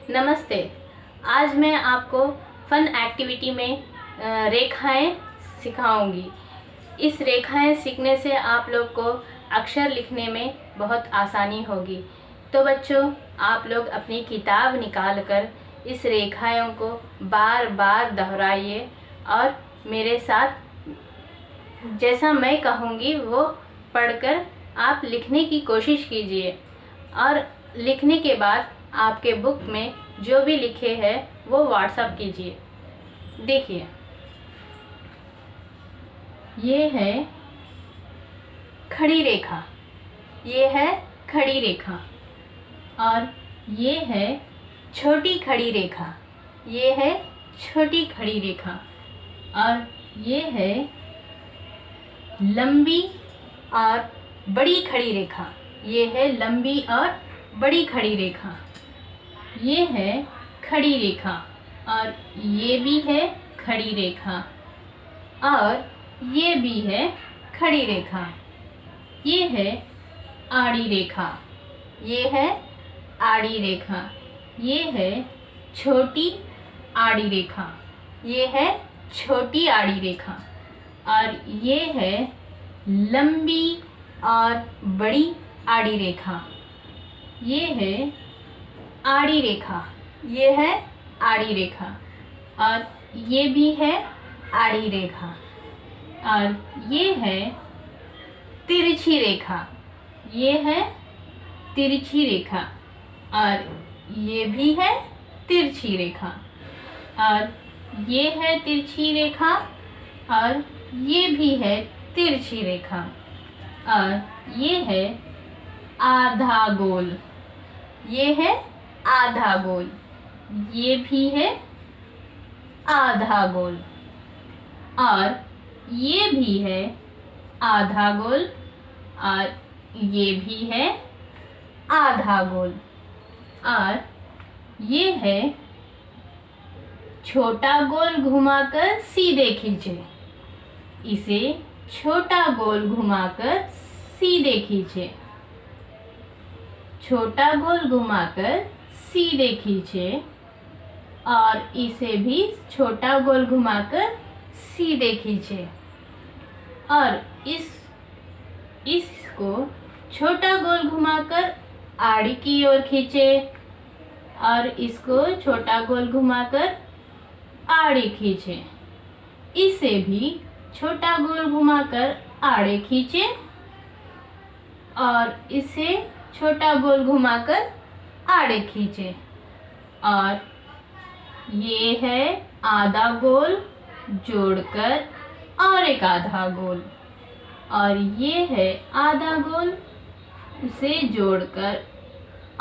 नमस्ते। आज मैं आपको फन एक्टिविटी में रेखाएं सिखाऊंगी। इस रेखाएं सीखने से आप लोग को अक्षर लिखने में बहुत आसानी होगी। तो बच्चों, आप लोग अपनी किताब निकाल कर इस रेखाओं को बार बार दोहराइए और मेरे साथ जैसा मैं कहूँगी वो पढ़कर आप लिखने की कोशिश कीजिए। और लिखने के बाद आपके बुक में जो भी लिखे हैं वो व्हाट्सएप कीजिए। देखिए, ये है खड़ी रेखा, ये है खड़ी रेखा, और ये है छोटी खड़ी रेखा, ये है छोटी खड़ी रेखा, और ये है लंबी और बड़ी खड़ी रेखा, ये है लंबी और बड़ी खड़ी रेखा, ये है खड़ी रेखा, और ये भी है खड़ी रेखा, और ये भी है खड़ी रेखा, ये है आड़ी रेखा, ये है आड़ी रेखा, ये है छोटी आड़ी रेखा, ये है छोटी आड़ी रेखा, और ये है लंबी और बड़ी आड़ी रेखा, ये है आड़ी रेखा, ये है आड़ी रेखा, और ये भी है आड़ी रेखा, और ये है तिरछी रेखा, ये है तिरछी रेखा, और ये भी है तिरछी रेखा, और ये है तिरछी रेखा, और ये भी है तिरछी रेखा, और ये है आधा गोल, ये है आधा गोल, ये भी है आधा गोल, और ये भी है आधा गोल, और ये भी है आधा गोल, और ये है छोटा गोल घुमाकर सीधे खींचे, इसे छोटा गोल घुमाकर सीधे खींचे, छोटा गोल घुमाकर सीधे खींचे, और इसे भी छोटा गोल घुमाकर सीधे खींचे, और इसको छोटा गोल घुमाकर आड़ी की ओर खींचे, और इसको छोटा गोल घुमाकर आड़ी खींचे, इसे भी छोटा गोल घुमाकर आड़े खींचे, और इसे छोटा गोल घुमाकर आड़े खींचे, और ये है आधा गोल जोड़कर और एक आधा गोल, और ये है आधा गोल उसे जोड़कर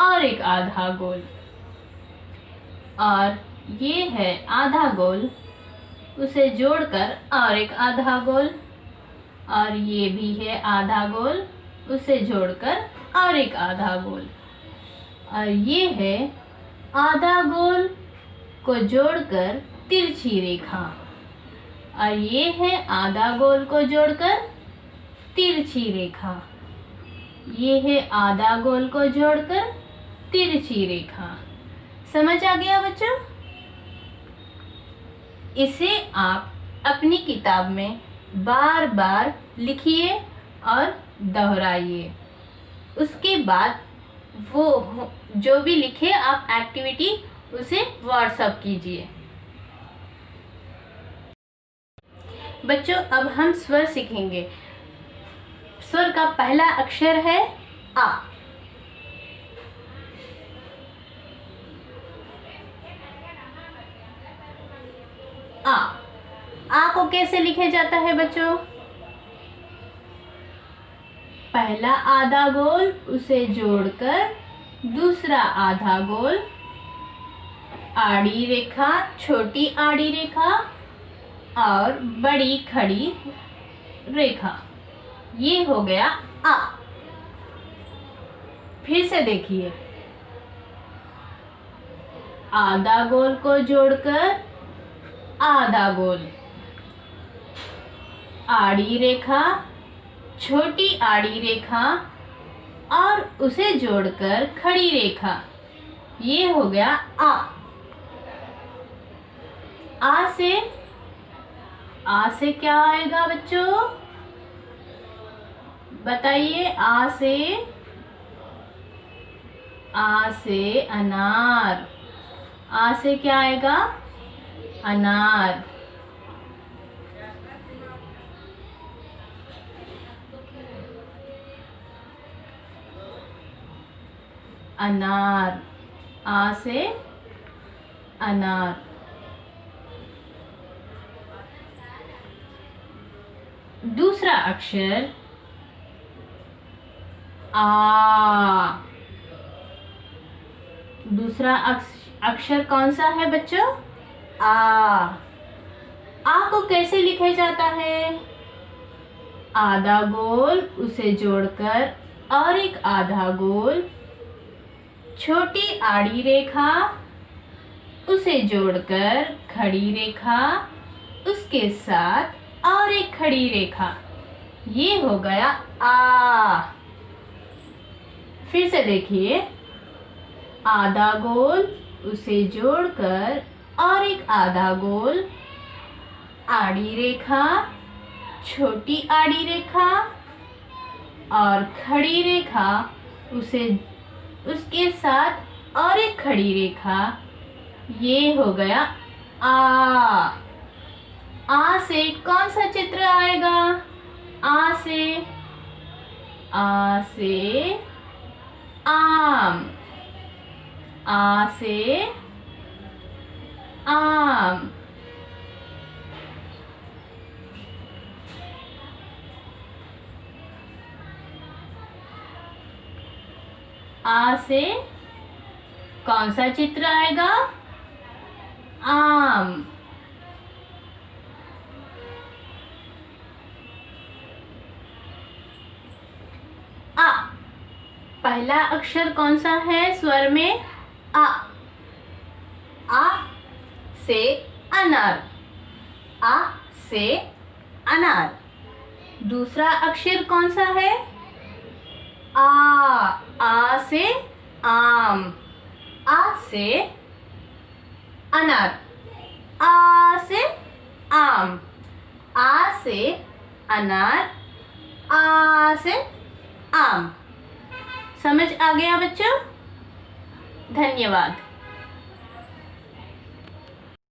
और एक आधा गोल, और ये है आधा गोल उसे जोड़कर और एक आधा गोल, और ये भी है आधा गोल उसे जोड़कर और एक आधा गोल, और ये है आधा गोल को जोड़कर तिरछी रेखा, और ये है आधा गोल को जोड़कर तिरछी रेखा, ये है आधा गोल को जोड़कर तिरछी रेखा। समझ आ गया बच्चों? इसे आप अपनी किताब में बार बार लिखिए और दोहराइए। उसके बाद वो जो भी लिखे आप एक्टिविटी उसे व्हाट्सएप कीजिए। बच्चों, अब हम स्वर सीखेंगे। स्वर का पहला अक्षर है आ। आ को कैसे लिखे जाता है बच्चों? पहला आधा गोल उसे जोड़कर दूसरा आधा गोल, आड़ी रेखा, छोटी आड़ी रेखा और बड़ी खड़ी रेखा, ये हो गया आ। फिर से देखिए, आधा गोल को जोड़कर आधा गोल, आड़ी रेखा, छोटी आड़ी रेखा और उसे जोड़कर खड़ी रेखा, ये हो गया आ। आ से क्या आएगा बच्चों? बताइए। आ से अनार। आ से क्या आएगा? अनार। अनार। आ से अनार। दूसरा अक्षर आ। दूसरा अक्षर कौन सा है बच्चों? आ को कैसे लिखा जाता है? आधा गोल उसे जोड़कर और एक आधा गोल, छोटी आड़ी रेखा उसे जोड़कर खड़ी रेखा, उसके साथ और एक खड़ी रेखा, ये हो गया आ। फिर से देखिए। आधा गोल उसे जोड़कर और एक आधा गोल, आड़ी रेखा, छोटी आड़ी रेखा और खड़ी रेखा, उसके साथ और एक खड़ी रेखा, ये हो गया आ। आ से कौन सा चित्र आएगा? आ से आम। आ से आम। आ से कौन सा चित्र आएगा? आम। आ। पहला अक्षर कौन सा है स्वर में? आ। आ से अनार। आ से अनार। दूसरा अक्षर कौन सा है? आ से आम। आ से अनार। आ से आम। आ से अनार। आ से आम। समझ आ गया बच्चों? धन्यवाद।